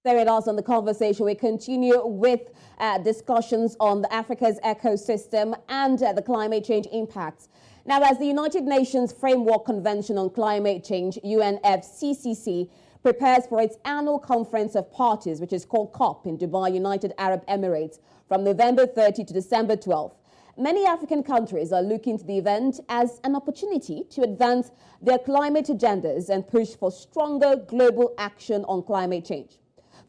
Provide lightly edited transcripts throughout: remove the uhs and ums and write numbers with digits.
Stay with us on the conversation. We continue with discussions on Africa's ecosystem and the climate change impacts. Now, as the United Nations Framework Convention on Climate Change, UNFCCC, prepares for its annual conference of parties, which is called COP in Dubai, United Arab Emirates, from November 30 to December 12th. Many African countries are looking to the event as an opportunity to advance their climate agendas and push for stronger global action on climate change.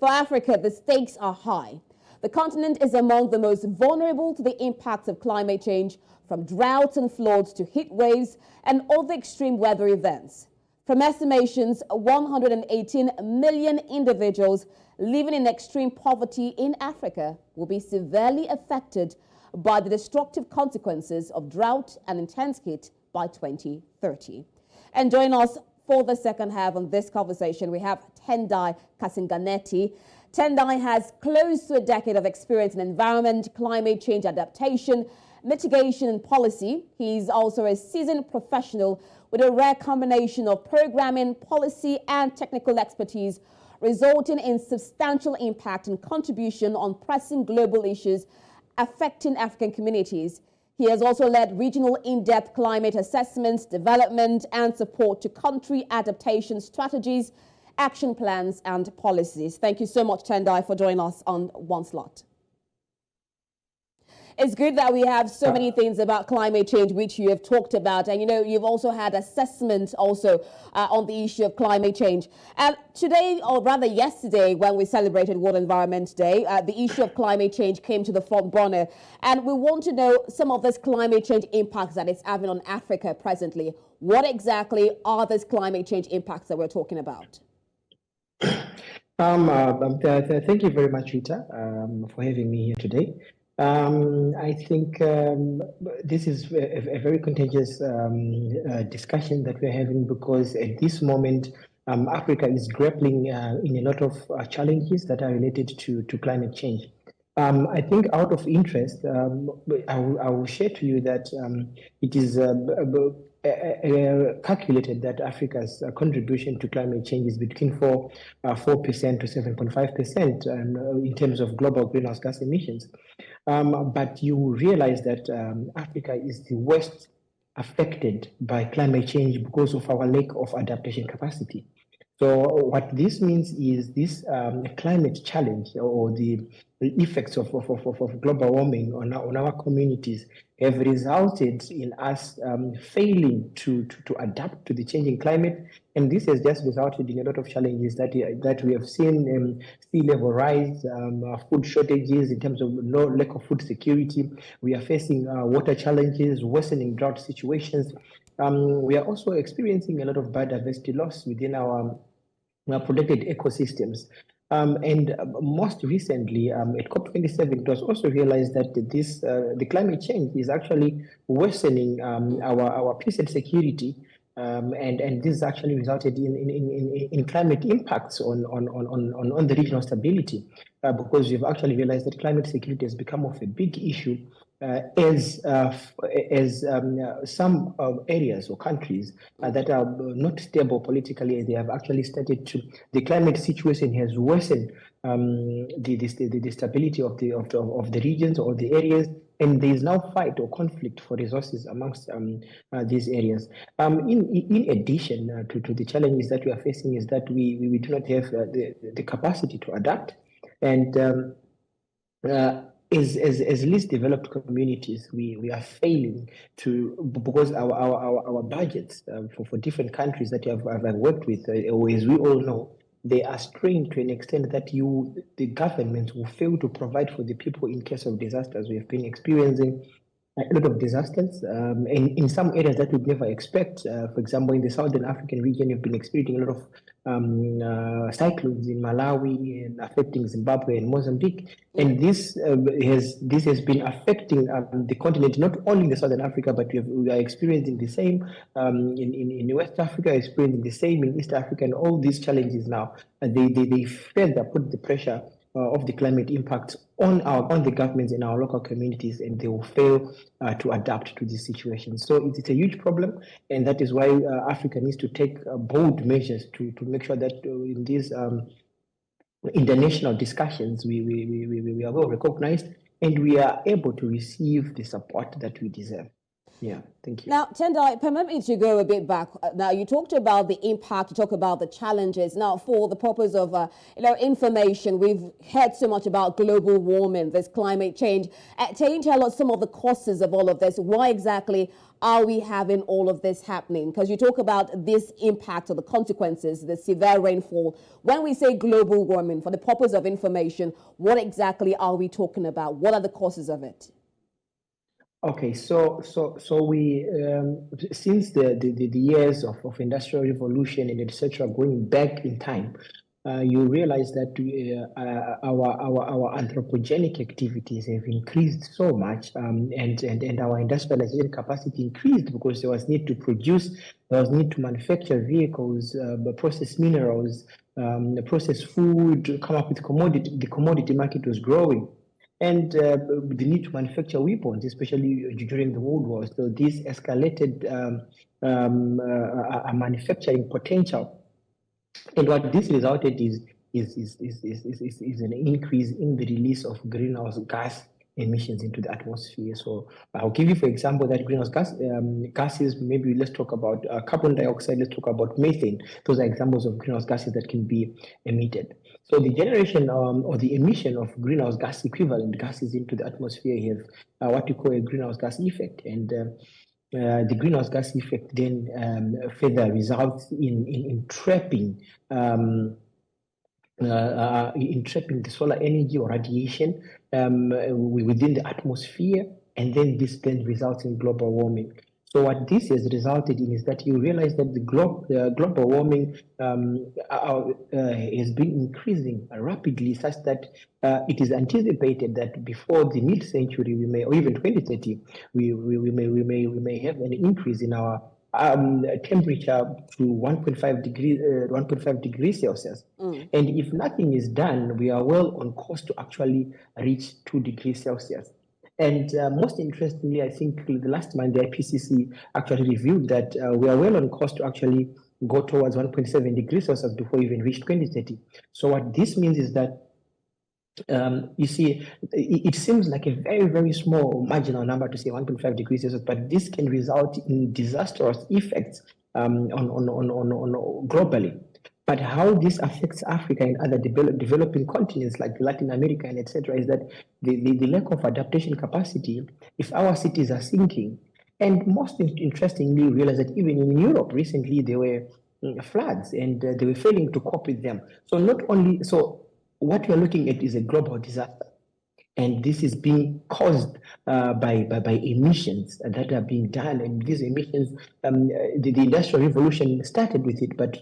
For Africa, the stakes are high. The continent is among the most vulnerable to the impacts of climate change, from droughts and floods to heat waves and other extreme weather events. From estimations, 118 million individuals living in extreme poverty in Africa will be severely affected by the destructive consequences of drought and intense heat by 2030. And join us for the second half on this conversation, we have Tendai Kasinganeti. Tendai has close to a decade of experience in environment, climate change adaptation, mitigation and policy. He's also a seasoned professional with a rare combination of programming, policy and technical expertise, resulting in substantial impact and contribution on pressing global issues affecting African communities. He has also led regional in-depth climate assessments, development and support to country adaptation strategies, action plans and policies. Thank you so much, Tendai, for joining us on One Slot. It's good that we have so many things about climate change which you have talked about, and you've also had assessment also on the issue of climate change. And today, or rather yesterday, when we celebrated World Environment Day, the issue of climate change came to the front burner, and we want to know some of this climate change impacts that it's having on Africa presently. What exactly are these climate change impacts that we're talking about? Thank you very much, Rita, for having me here today. I think this is a very contentious discussion that we're having, because at this moment Africa is grappling in a lot of challenges that are related to climate change. I think out of interest, I will share to you that it is calculated that Africa's contribution to climate change is between 4% to 7.5% in terms of global greenhouse gas emissions. But you realize that Africa is the worst affected by climate change because of our lack of adaptation capacity. So what this means is this climate challenge, or the effects of global warming on our communities, have resulted in us failing to adapt to the changing climate. And this has just resulted in a lot of challenges that we have seen: sea level rise, food shortages in terms of lack of food security. We are facing water challenges, worsening drought situations. We are also experiencing a lot of biodiversity loss within our protected ecosystems. And most recently, at COP27, it was also realized that the climate change is actually worsening our peace and security, and this actually resulted in climate impacts on the regional stability, because we've actually realized that climate security has become of a big issue, as some areas or countries that are not stable politically, they have actually the climate situation has worsened the stability of the regions or the areas, and there is now fight or conflict for resources amongst these areas. In addition to the challenges that we are facing, is that we do not have the capacity to adapt, and as least developed communities, we are failing to, because our budgets for different countries that I've worked with, as we all know, they are strained to an extent that the government will fail to provide for the people in case of disasters. We have been experiencing a lot of disasters, and in some areas that we'd never expect. For example, in the Southern African region, you've been experiencing a lot of cyclones in Malawi and affecting Zimbabwe and Mozambique. And this has been affecting the continent, not only in the Southern Africa, but we are experiencing the same in West Africa, experiencing the same in East Africa, and all these challenges now, they further put the pressure of the climate impact on the governments in our local communities, and they will fail to adapt to this situation. So it's a huge problem, and that is why Africa needs to take bold measures to make sure that in these international discussions, we are well recognized, and we are able to receive the support that we deserve. Yeah, thank you. Now, Tendai, permit me to go a bit back. Now, you talked about the impact, you talk about the challenges. Now, for the purpose of information, we've heard so much about global warming, this climate change. Can you tell us some of the causes of all of this? Why exactly are we having all of this happening? Because you talk about this impact or the consequences, the severe rainfall. When we say global warming, for the purpose of information, what exactly are we talking about? What are the causes of it? Okay, so we since the years of industrial revolution and etc. going back in time, you realize that our anthropogenic activities have increased so much, and our industrialization capacity increased because there was need to produce, there was need to manufacture vehicles, process minerals, process food, come up with commodity. The commodity market was growing. And the need to manufacture weapons, especially during the World War. So this escalated a manufacturing potential. And what this resulted is an increase in the release of greenhouse gas emissions into the atmosphere. So I'll give you, for example, that greenhouse gases. Maybe let's talk about carbon dioxide. Let's talk about methane. Those are examples of greenhouse gases that can be emitted. So the generation or the emission of greenhouse gas equivalent gases into the atmosphere have what we call a greenhouse gas effect, and the greenhouse gas effect then further results in trapping the solar energy or radiation within the atmosphere, and then this then results in global warming. So what this has resulted in is that you realize that the global warming has been increasing rapidly, such that it is anticipated that before the mid-century, we may, or even 2030, we may have an increase in our temperature to 1.5 degrees Celsius. And if nothing is done, we are well on course to actually reach 2 degrees Celsius. And most interestingly, I think the last month the IPCC actually revealed that we are well on course to actually go towards 1.7 degrees Celsius before we even reach 2030. So what this means is that you see, it seems like a very, very small marginal number to say 1.5 degrees Celsius, but this can result in disastrous effects on globally. But how this affects Africa and other developing continents like Latin America and etc. is that the lack of adaptation capacity, if our cities are sinking, and most interestingly, we realize that even in Europe recently there were floods and they were failing to cope with them. So not only, so what we're looking at is a global disaster. And this is being caused by emissions that are being done. And these emissions, the Industrial Revolution started with it, but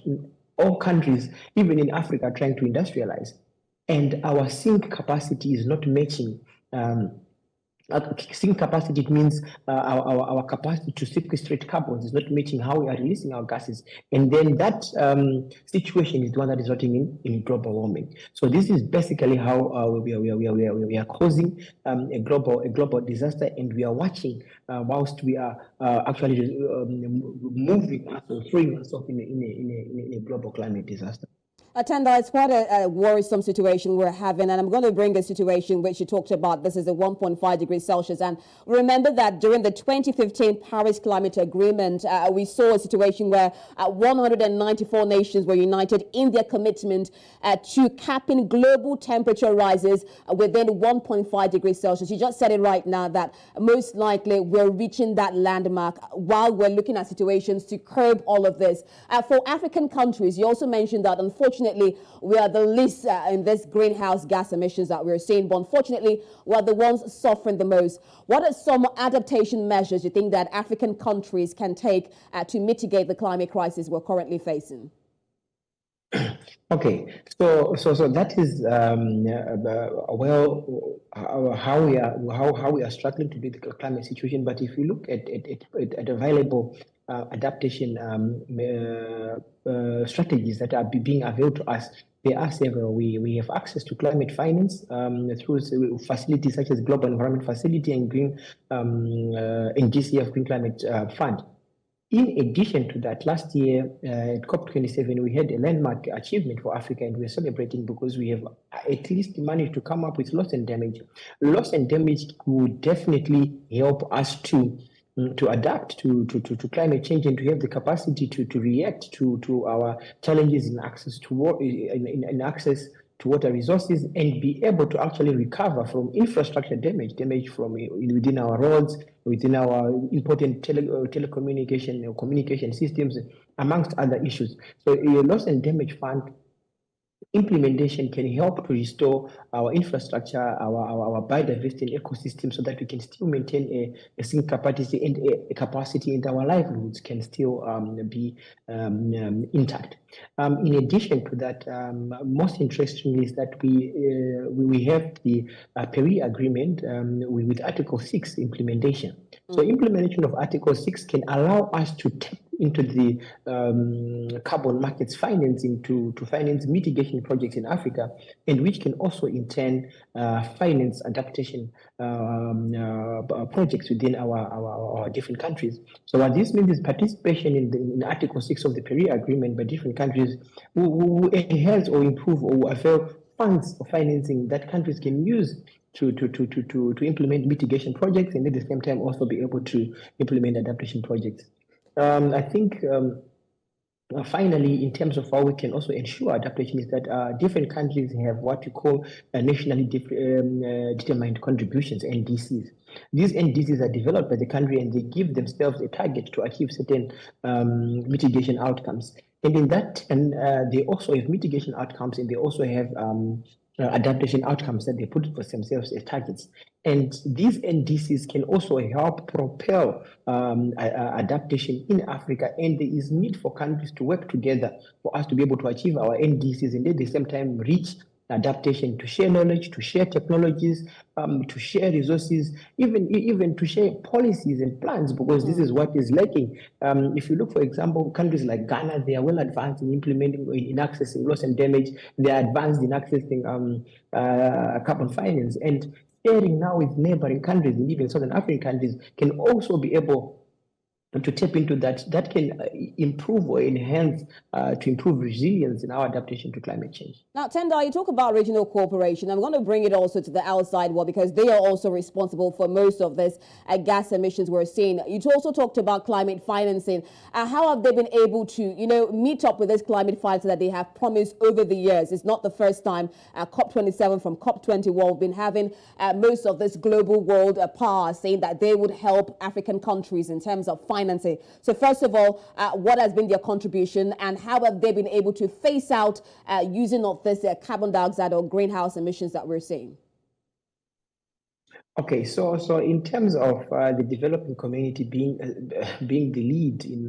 all countries, even in Africa, are trying to industrialize. And our sink capacity is not matching. Sink capacity, it means our capacity to sequestrate carbons is not matching how we are releasing our gases. And then that situation is the one that is resulting in global warming. So this is basically how we are causing a global disaster, and we are watching whilst we are actually moving us or throwing ourselves in a global climate disaster. Tendai, it's quite a worrisome situation we're having, and I'm going to bring a situation which you talked about. This is a 1.5 degrees Celsius, and remember that during the 2015 Paris Climate Agreement, we saw a situation where 194 nations were united in their commitment to capping global temperature rises within 1.5 degrees Celsius. You just said it right now that most likely we're reaching that landmark while we're looking at situations to curb all of this. For African countries, you also mentioned that unfortunately we are the least in this greenhouse gas emissions that we're seeing, but unfortunately we are the ones suffering the most. What are some adaptation measures you think that African countries can take to mitigate the climate crisis we're currently facing? Okay, so that is how we are struggling to beat the climate situation. But if you look at available adaptation strategies that are being availed to us, there are several. We have access to climate finance through facilities such as Global Environment Facility and Green and GCF Green Climate Fund. In addition to that, last year at COP27, we had a landmark achievement for Africa, and we're celebrating because we have at least managed to come up with loss and damage. Loss and damage would definitely help us to adapt to climate change and to have the capacity to react to our challenges in access to water, in access to water resources, and be able to actually recover from infrastructure damage from within our roads, within our important telecommunication or communication systems, amongst other issues. So a loss and damage fund implementation can help to restore our infrastructure, our biodiversity and ecosystem, so that we can still maintain a sink capacity, and a capacity, and our livelihoods can still be intact. In addition to that, most interesting is that we have the Paris Agreement with Article 6 implementation. So implementation of Article 6 can allow us to tap into the carbon markets financing to finance mitigation projects in Africa, and which can also in turn finance adaptation projects within our different countries. So what this means is participation in Article 6 of the Paris Agreement by different countries who enhance or improve or avail funds or financing that countries can use to implement mitigation projects, and at the same time also be able to implement adaptation projects. I think finally, in terms of how we can also ensure adaptation, is that different countries have what we call nationally determined contributions, NDCs. These NDCs are developed by the country, and they give themselves a target to achieve certain mitigation outcomes. And in that, they also have mitigation outcomes, and they also have adaptation outcomes that they put for themselves as targets. And these NDCs can also help propel adaptation in Africa. And there is need for countries to work together for us to be able to achieve our NDCs, and at the same time reach adaptation, to share knowledge, to share technologies, to share resources, even to share policies and plans, because this is what is lacking. If you look, for example, countries like Ghana, they are well advanced in implementing, in accessing loss and damage. They are advanced in accessing carbon finance, and sharing now with neighboring countries, and even Southern African countries, can also be able to tap into that can improve or enhance to improve resilience in our adaptation to climate change. Now, Tendai, you talk about regional cooperation. I'm going to bring it also to the outside world, because they are also responsible for most of this gas emissions we're seeing. You also talked about climate financing. How have they been able to, meet up with this climate finance that they have promised over the years? It's not the first time COP27 from COP21 have been having most of this global world power saying that they would help African countries in terms of financing. So first of all, what has been their contribution, and how have they been able to phase out using of this carbon dioxide or greenhouse emissions that we're seeing? Okay, so in terms of the developing community being the lead in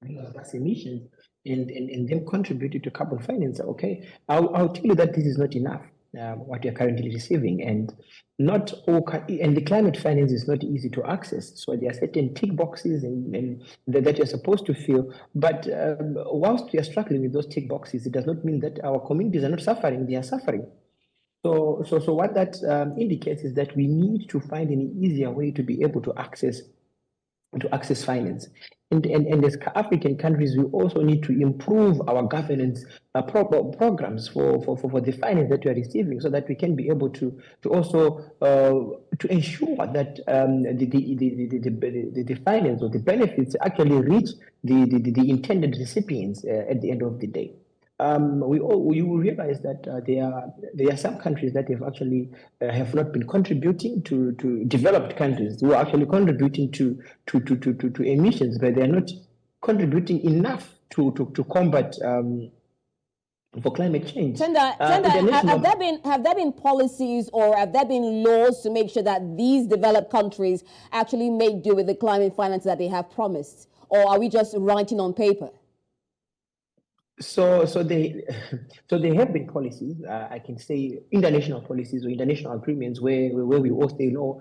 greenhouse gas emissions, and them contributing to carbon finance, okay, I'll tell you that this is not enough. What you're currently receiving, and not all, and the climate finance is not easy to access. So there are certain tick boxes and that you're supposed to fill. But whilst we are struggling with those tick boxes, it does not mean that our communities are not suffering. They are suffering. So what that indicates is that we need to find an easier way to be able to access finance. And as African countries, we also need to improve our governance programs for the finance that we are receiving, so that we can be able to also to ensure that the finance or the benefits actually reach the intended recipients at the end of the day. You will realize that there are some countries that have actually have not been contributing to developed countries, who are actually contributing to emissions, but they are not contributing enough to combat for climate change. Tendai, have there been policies or have there been laws to make sure that these developed countries actually make do with the climate finance that they have promised, or are we just writing on paper? So they have been policies, I can say international policies or international agreements where we all say no.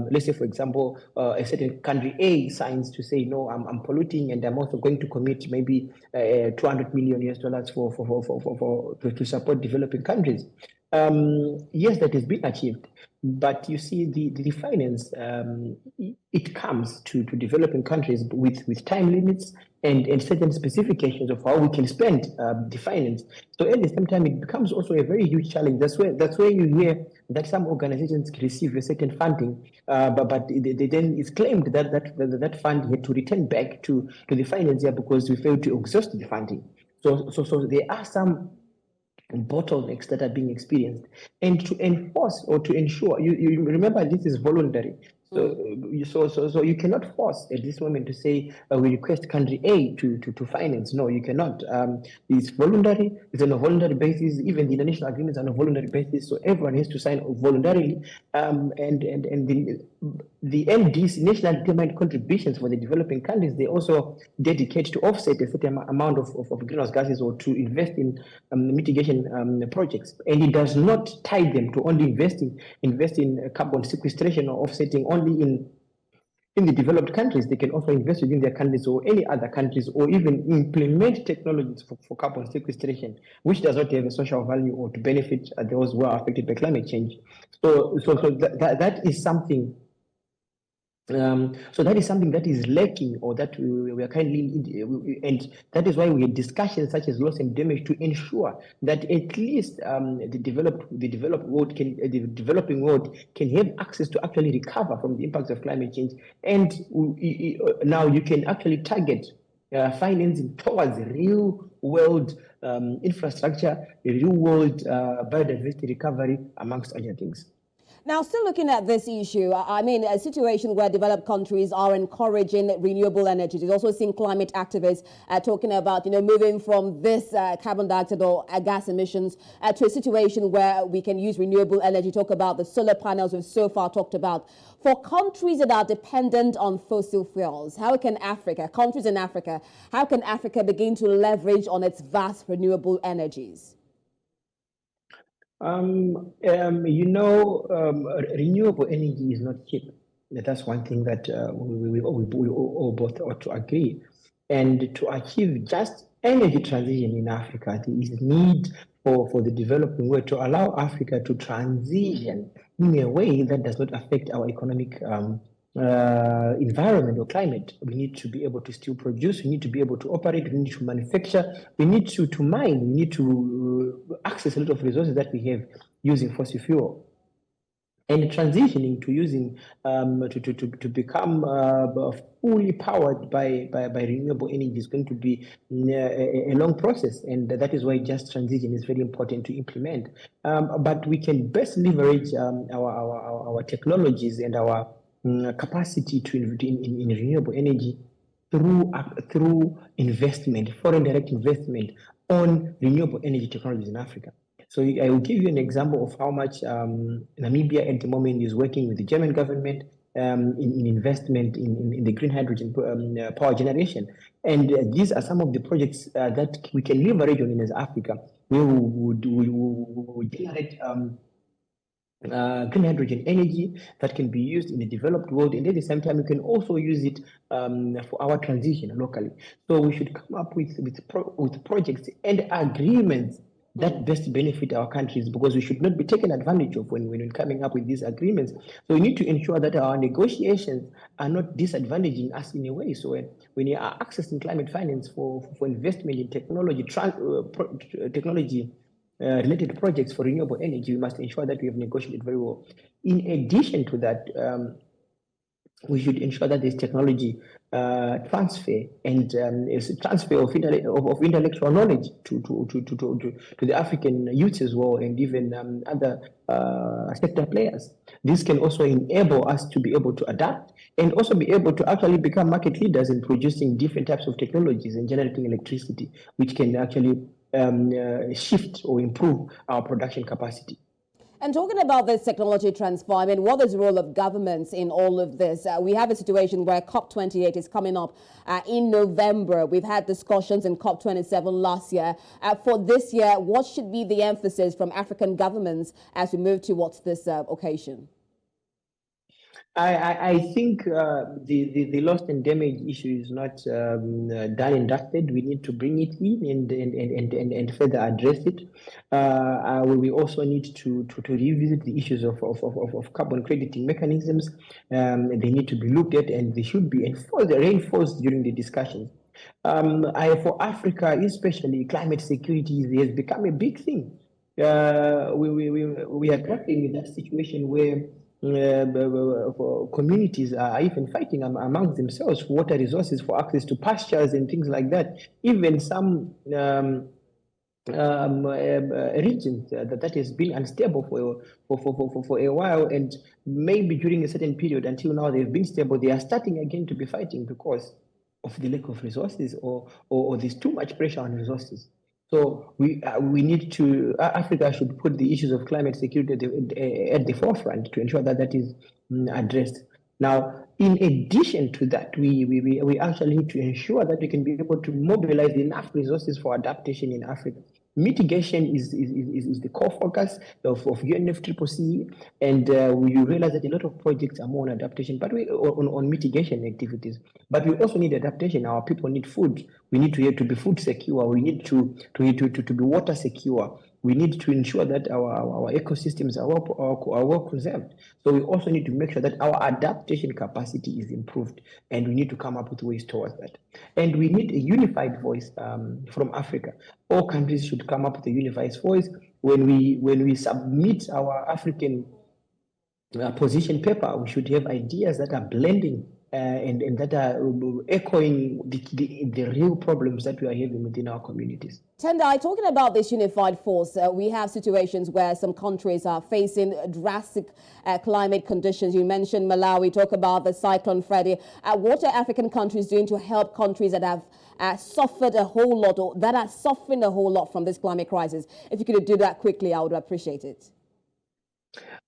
Let's say, for example, a certain country A signs to say no, I'm polluting, and I'm also going to commit maybe $200 million US to support developing countries. yes, that has been achieved. But you see, the finance, it comes to developing countries with time limits and certain specifications of how we can spend the finance. So at the same time, it becomes also a very huge challenge. That's where you hear that some organizations receive a certain funding, but then it's claimed that fund had to return back to the financier because we failed to exhaust the funding. So there are some bottlenecks that are being experienced, and to enforce or to ensure, you remember this is voluntary. So you cannot force at this moment to say we request country A to finance. No, you cannot. It's voluntary. It's on a voluntary basis. Even the international agreements are on a voluntary basis. So everyone has to sign voluntarily. And the NDC, national determined contributions for the developing countries, they also dedicate to offset a certain amount of greenhouse gases or to invest in mitigation projects. And it does not tie them to only invest in carbon sequestration or offsetting only in the developed countries. They can also invest within their countries or any other countries, or even implement technologies for carbon sequestration, which does not have a social value or to benefit those who are affected by climate change. So that is something. So that is something that is lacking, or that we are kindly, and that is why we had discussions such as loss and damage to ensure that at least the developing world can have access to actually recover from the impacts of climate change. And now you can actually target financing towards real world infrastructure, real world biodiversity recovery, amongst other things. Now, still looking at this issue, I mean, a situation where developed countries are encouraging renewable energies. We've also seen climate activists talking about, moving from this carbon dioxide or gas emissions to a situation where we can use renewable energy. Talk about the solar panels we've so far talked about. For countries that are dependent on fossil fuels, how can countries in Africa, how can Africa begin to leverage on its vast renewable energies? Renewable energy is not cheap. That's one thing that we all both ought to agree. And to achieve just energy transition in Africa, there is need for the developing world to allow Africa to transition in a way that does not affect our economic environment or climate. We need to be able to still produce, we need to be able to operate, we need to manufacture, we need to mine, we need to access a lot of resources that we have using fossil fuel. And transitioning to using to become fully powered by renewable energy is going to be a long process, and that is why just transition is very important to implement. But we can best leverage our technologies and our capacity to in renewable energy through investment, foreign direct investment on renewable energy technologies in Africa. So I will give you an example of how much Namibia at the moment is working with the German government in investment in the green hydrogen power generation. And these are some of the projects that we can leverage on in as Africa. We will generate green hydrogen energy that can be used in the developed world, and at the same time we can also use it for our transition locally. So we should come up with projects and agreements that best benefit our countries, because we should not be taken advantage of when coming up with these agreements. So we need to ensure that our negotiations are not disadvantaging us in a way. So when you are accessing climate finance for investment in technology, related projects for renewable energy, we must ensure that we have negotiated very well. In addition to that, we should ensure that there's technology transfer and transfer of intellectual knowledge to the African youths as well, and even other sector players. This can also enable us to be able to adapt and also be able to actually become market leaders in producing different types of technologies and generating electricity, which can actually shift or improve our production capacity. And talking about this technology transfer, I mean, what is the role of governments in all of this? We have a situation where COP28 is coming up in November. We've had discussions in COP27 last year. For this year, what should be the emphasis from African governments as we move towards this occasion? I think the lost and damaged issue is not done and dusted. We need to bring it in and further address it. We also need to revisit the issues of carbon crediting mechanisms. They need to be looked at, and they should be reinforced during the discussions. For Africa, especially, climate security has become a big thing. We are grappling with that situation where communities are even fighting amongst themselves for water resources, for access to pastures and things like that. Even some regions that has been unstable for a while, and maybe during a certain period until now they've been stable, they are starting again to be fighting because of the lack of resources, or there's too much pressure on resources. So we need to, Africa should put the issues of climate security at the forefront to ensure that that is addressed. Now, in addition to that, we actually need to ensure that we can be able to mobilize enough resources for adaptation in Africa. Mitigation is the core focus of UNFCCC, and we realize that a lot of projects are more on adaptation, but on mitigation activities. But we also need adaptation. Our people need food. We need to be food secure. We need to be water secure. We need to ensure that our ecosystems are well preserved. So we also need to make sure that our adaptation capacity is improved, and we need to come up with ways towards that. And we need a unified voice from Africa. All countries should come up with a unified voice. When we submit our African position paper, we should have ideas that are blending and that are echoing the real problems that we are having within our communities. Tendai, talking about this unified force, we have situations where some countries are facing drastic climate conditions. You mentioned Malawi, talk about the cyclone Freddy. What are African countries doing to help countries that have suffered a whole lot, or that are suffering a whole lot from this climate crisis? If you could do that quickly, I would appreciate it.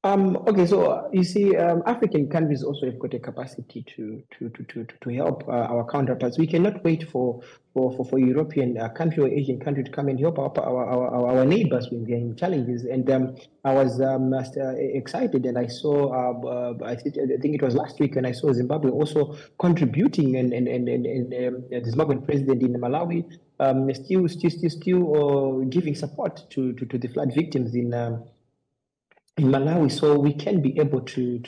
Okay, so you see, African countries also have got a capacity to help our counterparts. We cannot wait for European country or Asian country to come and help our neighbors when they're in challenges. And I was excited, and I saw, I think it was last week, and I saw Zimbabwe also contributing, and the Zimbabwean president in Malawi still giving support to the flood victims in Malawi. So we can be able to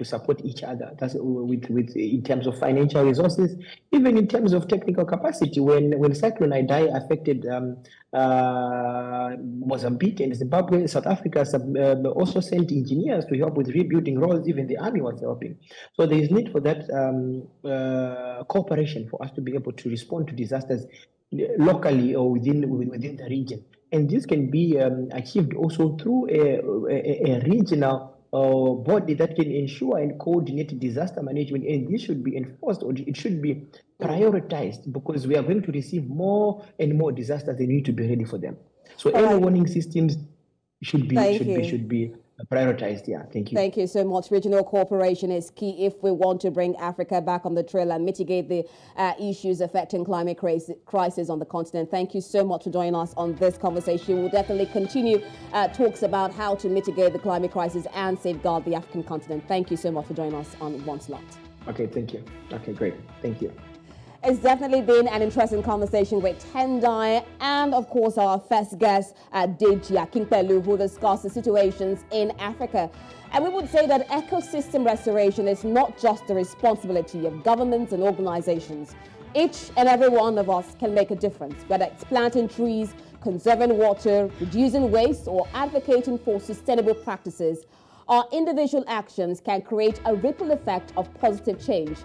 support each other. That's with in terms of financial resources, even in terms of technical capacity. When Cyclone Idai affected Mozambique and Zimbabwe, South Africa also sent engineers to help with rebuilding roads. Even the army was helping. So there is need for that cooperation for us to be able to respond to disasters locally or within the region. And this can be achieved also through a regional body that can ensure and coordinate disaster management. And this should be enforced, or it should be prioritized, because we are going to receive more and more disasters. They need to be ready for them. So early warning systems should be prioritized. Yeah, thank you. Thank you so much. Regional cooperation is key if we want to bring Africa back on the trail and mitigate the issues affecting climate crisis on the continent. Thank you so much for joining us on this conversation. We'll definitely continue talks about how to mitigate the climate crisis and safeguard the African continent. Thank you so much for joining us on One Slot. Okay, thank you. Okay, great. Thank you. It's definitely been an interesting conversation with Tendai and, of course, our first guest, Deji Akinpelu, who discussed the situations in Africa. And we would say that ecosystem restoration is not just the responsibility of governments and organizations. Each and every one of us can make a difference, whether it's planting trees, conserving water, reducing waste, or advocating for sustainable practices. Our individual actions can create a ripple effect of positive change.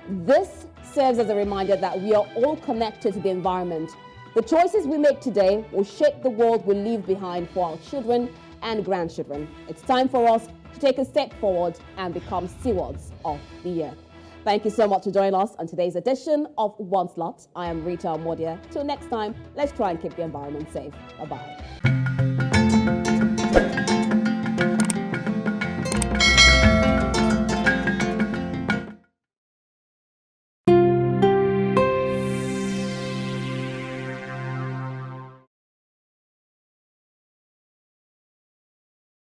This serves as a reminder that we are all connected to the environment. The choices we make today will shape the world we leave behind for our children and grandchildren. It's time for us to take a step forward and become stewards of the earth. Thank you so much for joining us on today's edition of One Slot. I am Rita Omodia. Till next time, let's try and keep the environment safe. Bye-bye.